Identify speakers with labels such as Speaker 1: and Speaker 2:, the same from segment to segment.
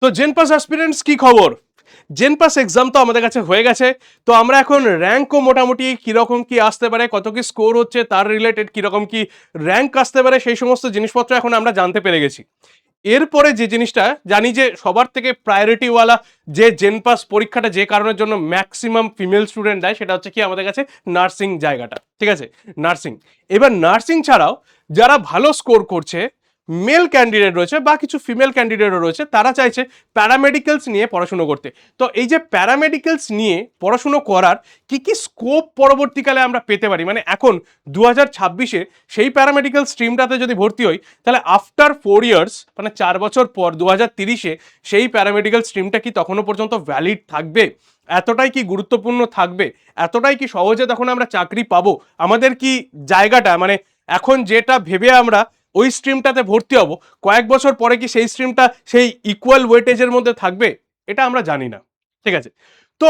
Speaker 1: তো জেনপাস অ্যাসপিরেন্টস কি খবর? জেনপাস এক্সাম তো আমাদের কাছে হয়ে গেছে। তো আমরা এখন র্যাঙ্কও মোটামুটি কিরকম কি আসতে পারে, কত কি স্কোর হচ্ছে তার রিলেটেড কিরকম কি র্যাঙ্ক আসতে পারে, সেই সমস্ত জিনিসপত্র এখন আমরা জানতে পেরে গেছি। এরপরে যে জিনিসটা জানি যে সবার থেকে প্রায়োরিটিওয়ালা যে জেনপাস পরীক্ষাটা যে কারণের জন্য ম্যাক্সিমাম ফিমেল স্টুডেন্ট দেয়, সেটা হচ্ছে কি আমাদের কাছে নার্সিং জায়গাটা। ঠিক আছে, নার্সিং। এবার নার্সিং ছাড়াও যারা ভালো স্কোর করছে, মেল ক্যান্ডিডেট রয়েছে বা কিছু ফিমেল ক্যান্ডিডেটও রয়েছে, তারা চাইছে প্যারামেডিক্যালস নিয়ে পড়াশুনো করতে। তো এই যে প্যারামেডিক্যালস নিয়ে পড়াশুনো করার কি কি স্কোপ পরবর্তীকালে আমরা পেতে পারি, মানে এখন 2026-এ সেই প্যারামেডিক্যাল স্ট্রিমটাতে যদি ভর্তি হই, তাহলে আফটার 4 ইয়ার্স মানে 4 বছর পর 2030-এ সেই প্যারামেডিক্যাল স্ট্রিমটা কি তখনও পর্যন্ত ভ্যালিড থাকবে? এতটাই কি গুরুত্বপূর্ণ থাকবে? এতটাই কি সহজে তখন আমরা চাকরি পাবো? আমাদের কি জায়গাটা, মানে এখন যেটা ভেবে আমরা ওই স্ট্রিমটাতে ভর্তি হব, কয়েক বছর পরে কি সেই স্ট্রিমটা সেই ইকুয়াল ওয়েটেজের মধ্যে থাকবে? এটা আমরা জানি না। ঠিক আছে, তো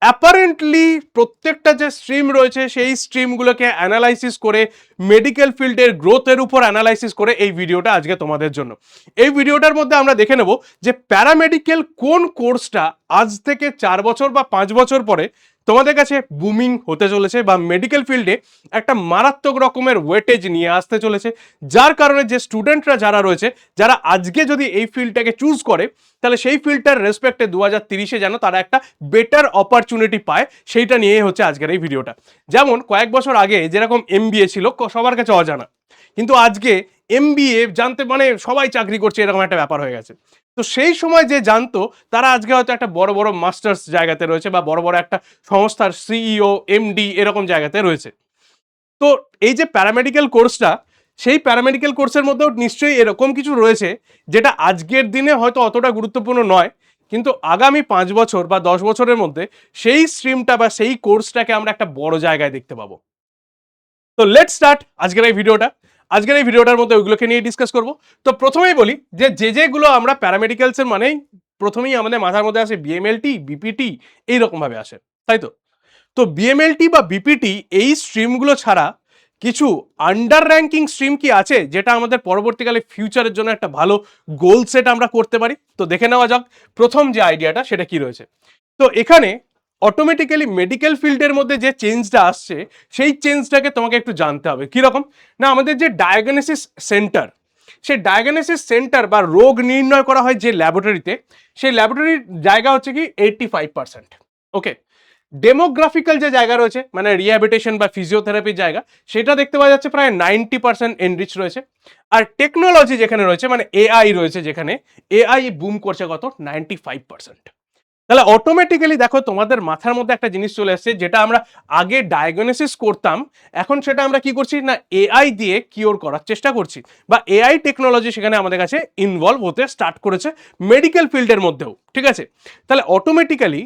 Speaker 1: অ্যাপারেন্টলি প্রত্যেকটা যে স্ট্রিম রয়েছে সেই স্ট্রিমগুলোকে অ্যানালাইসিস করে, মেডিকেল ফিল্ডের গ্রোথের উপর অ্যানালাইসিস করে এই ভিডিওটা আজকে তোমাদের জন্য। এই ভিডিওটার মধ্যে আমরা দেখে নেব যে প্যারামেডিক্যাল কোন কোর্সটা আজ থেকে 4 বছর বা 5 বছর পরে তোমাদের কাছে বুমিং হতে চলেছে, বা মেডিকেল ফিল্ডে একটা মারাত্মক রকমের ওয়েটেজ নিয়ে আসতে চলেছে, যার কারণে যে স্টুডেন্টরা যারা রয়েছে, যারা আজকে যদি এই ফিল্ডটাকে চুজ করে, তাহলে সেই ফিল্ডটার রেসপেক্টে 2030-এ যেন তারা একটা বেটার অপরচুনিটি পায়, সেইটা নিয়েই হচ্ছে আজকের এই ভিডিওটা। যেমন কয়েক বছর আগে যেরকম এমবিএ ছিল সবার কাছে অজানা, কিন্তু আজকে এমবিএ জানতে মানে সবাই চাকরি করছে, এরকম একটা ব্যাপার হয়ে গেছে। তো সেই সময় যে জানতো, তারা আজকে হয়তো একটা বড় বড় মাস্টার্স জায়গাতে রয়েছে, বা বড় বড় একটা সংস্থার সিইও, এমডি এরকম জায়গাতে রয়েছে। তো এই যে প্যারামেডিক্যাল কোর্সটা, সেই প্যারামেডিক্যাল কোর্সের মধ্যেও নিশ্চয়ই এরকম কিছু রয়েছে যেটা আজকের দিনে হয়তো অতটা গুরুত্বপূর্ণ নয়, কিন্তু আগামী 5 বছর বা 10 বছরের মধ্যে সেই স্ট্রিমটা বা সেই কোর্সটাকে আমরা একটা বড় জায়গায় দেখতে পাবো। তো লেটস স্টার্ট আজকের এই ভিডিওটা। আজকের এই ভিডিওটার মধ্যে ওইগুলোকে নিয়ে ডিসকাস করব। তো প্রথমেই বলি যে যেগুলো আমরা প্যারামেডিক্যালসের মানেই প্রথমেই আমাদের মাথার মধ্যে আসে বিএমএলটি, বিপিটি, এইরকম ভাবে আসে, তাই তো? তো বিএমএলটি বা বিপিটি এই স্ট্রিমগুলো ছাড়া কিছু আন্ডার র্যাঙ্কিং স্ট্রিম কি আছে, যেটা আমাদের পরবর্তীকালে ফিউচারের জন্য একটা ভালো গোল সেট আমরা করতে পারি? তো দেখে নেওয়া যাক প্রথম যে আইডিয়াটা সেটা কি রয়েছে। তো এখানে অটোমেটিক্যালি মেডিকেল ফিল্ডের মধ্যে যে চেঞ্জটা আসছে, সেই চেঞ্জটাকে তোমাকে একটু জানতে হবে। কীরকম না, আমাদের যে ডায়াগনোসিস সেন্টার, সেই ডায়াগনোসিস সেন্টার বা রোগ নির্ণয় করা হয় যে ল্যাবরেটরিতে, সেই ল্যাবরেটরির জায়গা হচ্ছে কি 85%। ওকে, ডেমোগ্রাফিক্যাল যে জায়গা রয়েছে, মানে রিহ্যাবিলিটেশন বা ফিজিওথেরাপির জায়গা, সেটা দেখতে পাওয়া যাচ্ছে প্রায় 90% এনরিচ রয়েছে। আর টেকনোলজি যেখানে রয়েছে, মানে এআই রয়েছে যেখানে, এআই বুম করছে কত, 95%। তাহলে অটোমেটিক্যালি দেখো তোমাদের মাথার মধ্যে একটা জিনিস চলে আসছে, যেটা আমরা আগে ডায়াগনোসিস করতাম, এখন সেটা আমরা কি করছি না, এআই দিয়ে কিওর করার চেষ্টা করছি, বা এআই টেকনোলজি সেখানে আমাদের কাছে ইনভলভ হতে স্টার্ট করেছে মেডিকেল ফিল্ডের মধ্যেও। ঠিক আছে, তাহলে অটোমেটিক্যালি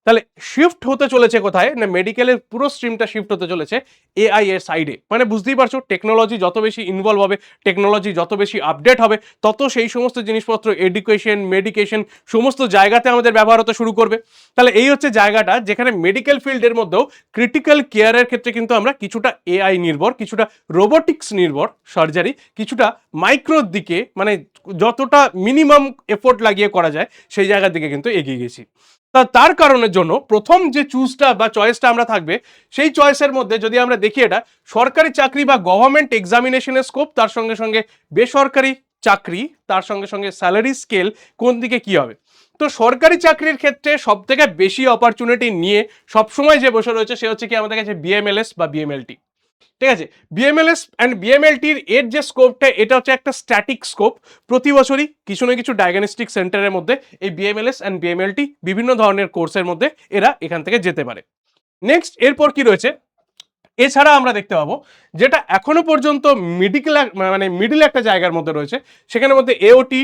Speaker 1: তাহলে শিফট হতে চলেছে কোথায় না, মেডিকেলের পুরো স্ট্রিমটা শিফট হতে চলেছে এআই এর সাইডে। মানে বুঝতেই পারছো, টেকনোলজি যত বেশি ইনভলভ হবে, টেকনোলজি যত বেশি আপডেট হবে, তত সেই সমস্ত জিনিসপত্র এডুকেশন, মেডিকেশন সমস্ত জায়গাতে আমাদের ব্যবহার হতে শুরু করবে। তাহলে এই হচ্ছে জায়গাটা যেখানে মেডিকেল ফিল্ডের মধ্যেও ক্রিটিক্যাল কেয়ারের ক্ষেত্রে কিন্তু আমরা কিছুটা এআই নির্ভর, কিছুটা রোবোটিক্স নির্ভর সার্জারি, কিছুটা মাইক্রোর দিকে, মানে যতটা মিনিমাম এফোর্ট লাগিয়ে করা যায় সেই জায়গার দিকে কিন্তু এগিয়ে গেছি। তার কারণের জন্য প্রথম যে চুজটা বা চয়েসটা আমরা থাকবে, সেই চয়েসের মধ্যে যদি আমরা দেখি এটা সরকারি চাকরি বা গভর্নমেন্ট এক্সামিনেশনের স্কোপ, তার সঙ্গে সঙ্গে বেসরকারি চাকরি, তার সঙ্গে সঙ্গে স্যালারি স্কেল কোন দিকে কি হবে। তো সরকারি চাকরির ক্ষেত্রে সব থেকে বেশি অপরচুনিটি নিয়ে সবসময় যে বসে রয়েছে, সে হচ্ছে কি আমাদের কাছে বিএমএলএস বা বিএমএলটি। ঠিক আছে, বিএমএলএস অ্যান্ড বিএমএলটির এর যে স্কোপটা, এটা হচ্ছে একটা স্ট্যাটিক স্কোপ। প্রতি বছরই কিছু না কিছু ডায়াগনস্টিক সেন্টারের মধ্যে এই বিএমএলএস অ্যান্ড বিএমএলটি বিভিন্ন ধরনের কোর্সের মধ্যে এরা এখান থেকে যেতে পারে। নেক্সট এরপর কি রয়েছে, এছাড়া আমরা দেখতে পাবো যেটা এখনো পর্যন্ত মেডিকেল মানে মিডল একটা জায়গার মধ্যে রয়েছে, সেখানের মধ্যে এওটি,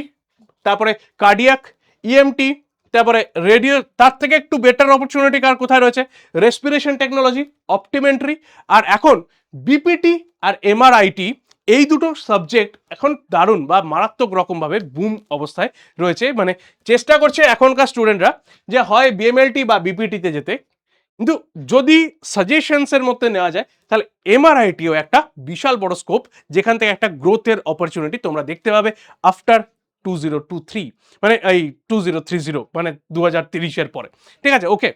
Speaker 1: তারপরে কার্ডিয়াক, ইএমটি, তারপরে রেডিও, তার থেকে একটু বেটার অপরচুনিটি কার কোথায় রয়েছে, রেসপিরেশন টেকনোলজি, অপটিমেন্ট্রি, আর এখন বিপিটি আর এমআরআইটি। এই দুটো সাবজেক্ট এখন দারুণ বা মারাত্মক রকমভাবে বুম অবস্থায় রয়েছে। মানে চেষ্টা করছে এখনকার স্টুডেন্টরা যে হয় বিএমএলটি বা বিপিটিতে যেতে, কিন্তু যদি সাজেশনসের মধ্যে নেওয়া যায়, তাহলে এমআরআইটিও একটা বিশাল বড় স্কোপ, যেখান থেকে একটা গ্রোথের অপরচুনিটি তোমরা দেখতে পাবে আফটার 2023, মানে এই 2030, মানে 2030-এর পরে। ঠিক আছে, ওকে।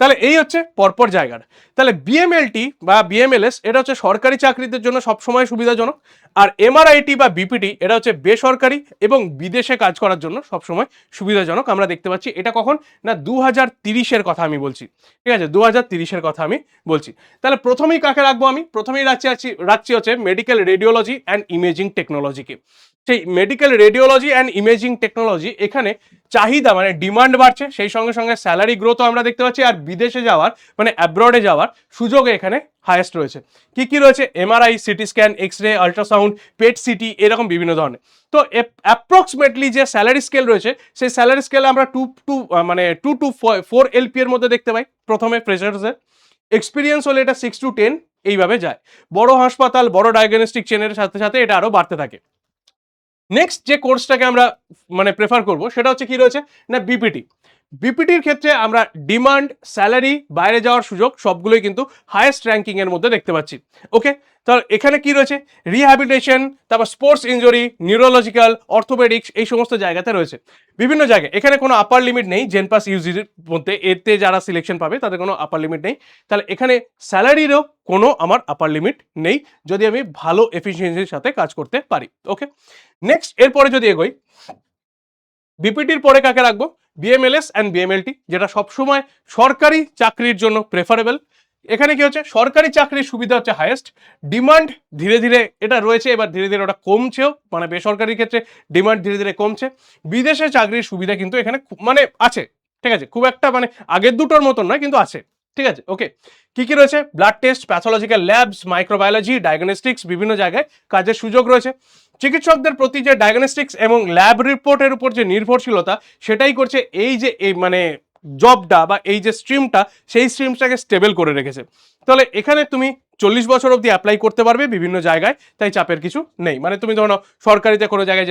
Speaker 1: তাহলে এই হচ্ছে পরপর জায়গার। তাহলে বিএমএলটি বা বিএমএলএস এটা হচ্ছে সরকারি চাকরিদের জন্য সবসময় সুবিধাজনক, আর এমআরআইটি বা বিপিটি এটা হচ্ছে বেসরকারি এবং বিদেশে কাজ করার জন্য সবসময় সুবিধাজনক। আমরা দেখতে পাচ্ছি এটা কখন না 2030-এর কথা আমি বলছি। ঠিক আছে, 2030-এর কথা আমি বলছি। তাহলে প্রথমেই কাকে রাখবো, আমি প্রথমেই রাখছি হচ্ছে মেডিকেল রেডিওলজি অ্যান্ড ইমেজিং টেকনোলজিকে। সেই medical radiology and imaging technology এখানে চাহিদা মানে ডিমান্ড বাড়ছে, সেই সঙ্গে সঙ্গে স্যালারি গ্রোথও আমরা দেখতে পাচ্ছি, আর বিদেশে যাওয়ার মানে অ্যাব্রডে যাওয়ার সুযোগ এখানে হাইয়েস্ট রয়েছে। কি কি রয়েছে? MRI, CT scan, X ray, ultrasound, PET CT, এরকম বিভিন্ন ধরনের। তো অ্যাপ্রক্সিমেটলি যে স্যালারি স্কেল রয়েছে সেই স্যালারি স্কেলে আমরা 2 to 4 এলপি এর মধ্যে দেখতে পাই প্রথমে ফ্রেশার্সের। এক্সপিরিয়েন্স হলে এটা 6 to 10 এইভাবে যায়। বড় হাসপাতাল, বড় ডায়াগনস্টিক চেনের সাথে সাথে এটা আরো বাড়তে থাকে। নেক্সট যে কোর্সটাকে আমরা মানে প্রেফার করব সেটা হচ্ছে কি রয়েছে না বিপিটি। বিপিটির ক্ষেত্রে আমরা ডিমান্ড, স্যালারি, বাইরে যাওয়ার সুযোগ সবগুলোই কিন্তু হাইয়েস্ট র্যাঙ্কিং এর মধ্যে দেখতে পাচ্ছি। ওকে, তো এখানে কি রয়েছে? রিহ্যাবিলিটেশন, তারপর স্পোর্টস ইনজুরি, নিউরোলজিক্যাল, অর্থোপেডিক্স, এই সমস্ত জায়গাতে রয়েছে বিভিন্ন জায়গায়। এখানে কোনো আপার লিমিট নেই জেনপাস ইউজির মধ্যে, এতে যারা সিলেকশন পাবে তাদের কোনো আপার লিমিট নেই। তাহলে এখানে স্যালারিরও কোনো আমার আপার লিমিট নেই যদি আমি ভালো এফিসিয়েন্সির সাথে কাজ করতে পারি। ওকে, নেক্সট এরপরে যদি এগোই, বিপিটির পরে কাকে রাখবো? বিএমএলএস অ্যান্ড বিএমএলটি, যেটা সবসময় সরকারি চাকরির জন্য প্রেফারেবল। এখানে কি হচ্ছে? সরকারি চাকরির সুবিধা হচ্ছে হাইয়েস্ট, ডিমান্ড ধীরে ধীরে এটা রয়েছে, এবার ধীরে ধীরে ওটা কমছেও, মানে বেসরকারির ক্ষেত্রে ডিমান্ড ধীরে ধীরে কমছে। বিদেশে চাকরির সুবিধা কিন্তু এখানে মানে আছে, ঠিক আছে, খুব একটা মানে আগের দুটোর মতন নয়, কিন্তু আছে। ঠিক আছে, ওকে। কি কি রয়েছে? Blood test, pathological labs, microbiology, diagnostics, বিভিন্ন জায়গায় কাজের সুযোগ রয়েছে। চিকিৎসকদের প্রতি যে ডায়াগনস্টিক্স এবং ল্যাব রিপোর্টের উপর যে নির্ভরশীলতা, সেটাই করছে এই যে এই মানে জবটা বা এই যে স্ট্রিমটা, সেই স্ট্রিমটাকে স্টেবল করে রেখেছে। তাহলে এখানে তুমি 40 বছর অবধি অ্যাপ্লাই করতে পারবে বিভিন্ন জায়গায়, তাই চাপের কিছু নেই। মানে তুমি ধরো সরকারিতে কোনো জায়গায়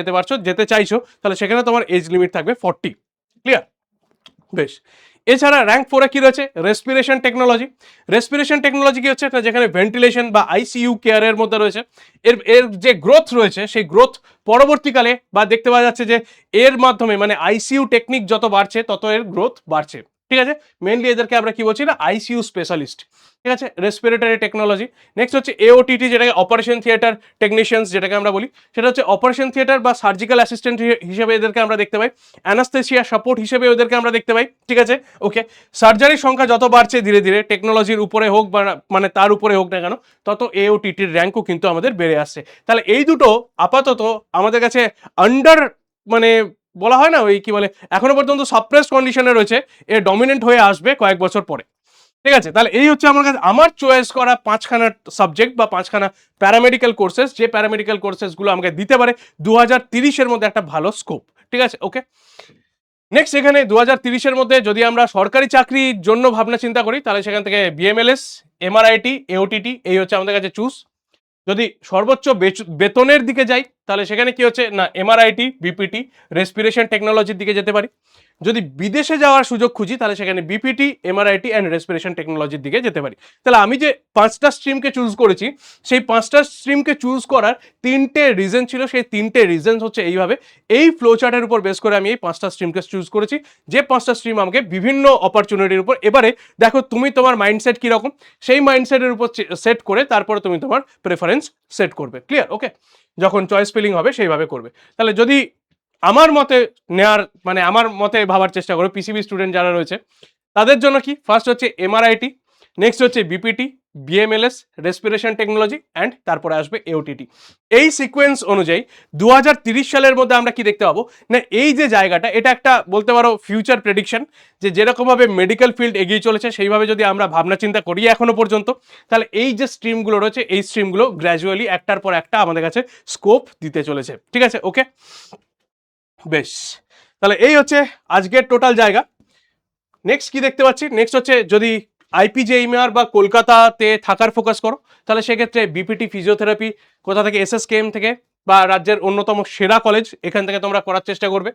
Speaker 1: যেতে চাইছো, তাহলে সেখানে তোমার এজ লিমিট থাকবে 40। ক্লিয়ার? বেশ। এছাড়া র্যাঙ্ক 4-এ কি রয়েছে? Respiration technology. রেসপিরেশন টেকনোলজি কি হচ্ছে? এটা যেখানে ভেন্টিলেশন বা আইসিইউ কেয়ারের মধ্যে রয়েছে। এর যে গ্রোথ রয়েছে সেই গ্রোথ পরবর্তীকালে বা দেখতে পাওয়া যাচ্ছে যে এর মাধ্যমে মানে আইসিইউ টেকনিক যত বাড়ছে তত এর গ্রোথ বাড়ছে। ঠিক আছে, মেনলি এদেরকে আমরা কি বলছি না আইসিইউ স্পেশালিস্ট। ঠিক আছে, রেসপিরেটরি টেকনোলজি। নেক্সট হচ্ছে এওটিটি, যেটাকে অপারেশন থিয়েটার টেকনিশিয়ানস যেটাকে আমরা বলি, সেটা হচ্ছে অপারেশন থিয়েটার বা সার্জিক্যাল অ্যাসিস্ট্যান্ট হিসেবে এদেরকে আমরা দেখতে পাই। অ্যানাস্থেসিয়া সাপোর্ট হিসেবে ওদেরকে আমরা দেখতে পাই। ঠিক আছে, ওকে। সার্জারির সংখ্যা যত বাড়ছে ধীরে ধীরে, টেকনোলজির উপরে হোক বা মানে তার উপরে হোক না কেন, তত এওটিটির র্যাঙ্কও কিন্তু আমাদের বেড়ে আসছে। তাহলে এই দুটো আপাতত আমাদের কাছে আন্ডার মানে বলা হয় না ওই কি বলে, এখনো পর্যন্ত সাপ্রেসড কন্ডিশনে রয়েছে, এ ডমিনেন্ট হয়ে আসবে কয়েক বছর পরে। ঠিক আছে, তাহলে এই হচ্ছে আমার কাছে আমার চয়েস করা 5খানা সাবজেক্ট বা 5খানা প্যারামেডিক্যাল কোর্সেস, যে প্যারামেডিক্যাল কোর্সেসগুলো আমাকে দিতে পারে 2030-এর মধ্যে একটা ভালো স্কোপ। ঠিক আছে, ওকে। নেক্সট এখানে 2030-এর মধ্যে যদি আমরা সরকারি চাকরির জন্য ভাবনা চিন্তা করি, তাহলে সেখান থেকে বিএমএলএস, এমআরআইটি, এওটিটি এই হচ্ছে আমাদের কাছে চুজ। যদি সর্বোচ্চ বেতনের দিকে যাই, তাহলে সেখানে কি হচ্ছে না এমআরআইটি, বিপিটি, রেসপিরেশন টেকনোলজির দিকে যেতে পারি। যদি বিদেশে যাওয়ার সুযোগ খুঁজি, তাহলে সেখানে বিপিটি, এমআরআইটি অ্যান্ড রেসপিরেশন টেকনোলজির দিকে যেতে পারি। তাহলে আমি যে 5টা স্ট্রিমকে চুজ করেছি, সেই 5টা স্ট্রিমকে চুজ করার 3টে রিজন ছিল। সেই 3টে রিজন হচ্ছে এইভাবে, এই ফ্লো চার্টের উপর বেস করে আমি এই 5টা স্ট্রিমকে চুজ করেছি, যে 5টা স্ট্রিম আমাকে বিভিন্ন অপরচুনিটির উপর। এবারে দেখো তুমি তোমার মাইন্ডসেট কীরকম, সেই মাইন্ডসেটের উপর সেট করে তারপরে তুমি তোমার প্রেফারেন্স সেট করবে। ক্লিয়ার? ওকে, যখন চয়েস ফিলিং হবে সেইভাবে করবে। তাহলে যদি আমার মতে নেয়ার মানে আমার মতে ভাবার চেষ্টা করো, পিসিবি স্টুডেন্ট যারা রয়েছে তাদের জন্য কি, ফার্স্ট হচ্ছে এমআরআইটি, নেক্সট হচ্ছে বিপিটি, বিএমএলএস, রেসপিরেশন টেকনোলজি অ্যান্ড তারপরে আসবে এওটিটি। এই সিকোয়েন্স অনুযায়ী 2030 সালের মধ্যে আমরা কি দেখতে পাবো না, এই যে জায়গাটা, এটা একটা বলতে পারো ফিউচার প্রেডিকশন, যে যেরকমভাবে মেডিকেল ফিল্ড এগিয়ে চলেছে সেইভাবে যদি আমরা ভাবনা চিন্তা করি এখনো পর্যন্ত, তাহলে এই যে স্ট্রিমগুলো রয়েছে এই স্ট্রিমগুলো গ্র্যাজুয়ালি একটার পর একটা আমাদের কাছে স্কোপ দিতে চলেছে। ঠিক আছে, ওকে। বেশ, তাহলে এই হচ্ছে আজকের টোটাল জায়গা। নেক্সট কি দেখতে পাচ্ছি, নেক্সট হচ্ছে যদি আইপিজেইমআর বা কলকাতাতে থাকার ফোকাস করো, তাহলে সেক্ষেত্রে বিপিটি ফিজিওথেরাপি কোথা থেকে, এসএসকেএম থেকে বা রাজ্যের অন্যতম সেরা কলেজ, এখান থেকে তোমরা করার চেষ্টা করবে।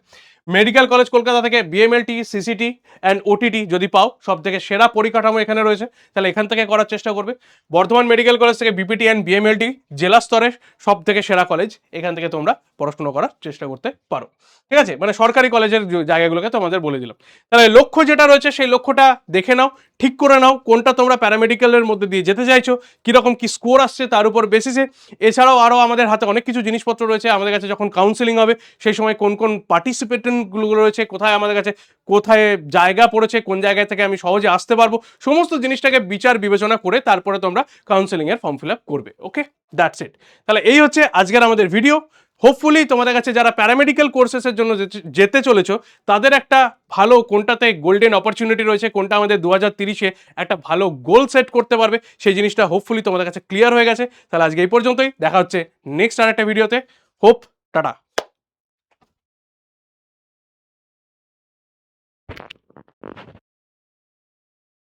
Speaker 1: মেডিকেল কলেজ কলকাতা থেকে বিএমএলটি, সিসিটি অ্যান্ড ওটিটি যদি পাও, সব থেকে সেরা পরিকাঠামো এখানে রয়েছে, তাহলে এখান থেকে করার চেষ্টা করবে। বর্ধমান মেডিকেল কলেজ থেকে বিপিটি অ্যান্ড বিএমএলটি জেলা স্তরে সব থেকে সেরা কলেজ, এখান থেকে তোমরা পড়াশোনা করার চেষ্টা করতে পারো। ঠিক আছে, মানে সরকারি কলেজের জায়গাগুলোকে তোমাদের বলে দিলাম। তাহলে লক্ষ্য যেটা রয়েছে সেই লক্ষ্যটা দেখে নাও, ঠিক করে নাও কোনটা তোমরা প্যারামেডিক্যালের মধ্যে দিয়ে যেতে চাইছো, কিরকম কি স্কোর আসছে তার উপর বেসিসে। এছাড়াও আরও আমাদের হাতে অনেক কিছু জিনিসপত্র রয়েছে। আমাদের কাছে যখন কাউন্সেলিং হবে সেই সময় কোন কোন পার্টিসিপেন্টগুলো রয়েছে, কোথায় আমাদের কাছে কোথায় জায়গা পড়েছে, কোন জায়গা থেকে আমি সহজে আসতে পারবো, সমস্ত জিনিসটাকে বিচার বিবেচনা করে তারপরে তোমরা কাউন্সেলিংয়ের ফর্ম ফিল আপ করবে। ওকে, দ্যাটস ইট। তাহলে এই হচ্ছে আজকের আমাদের ভিডিও। হোপফুলি তোমাদের কাছে যারা প্যারামেডিক্যাল কোর্সেসের জন্য যেতে চলেছো তাদের একটা ভালো কোনটাতে গোল্ডেন অপরচুনিটি রয়েছে, কোনটা আমাদের 2030-এ একটা ভালো গোল সেট করতে পারবে, সেই জিনিসটা হোপফুলি তোমাদের কাছে ক্লিয়ার হয়ে গেছে। তাহলে আজকে এই পর্যন্তই, দেখা হচ্ছে নেক্সট আর একটা ভিডিওতে। Hope, tata.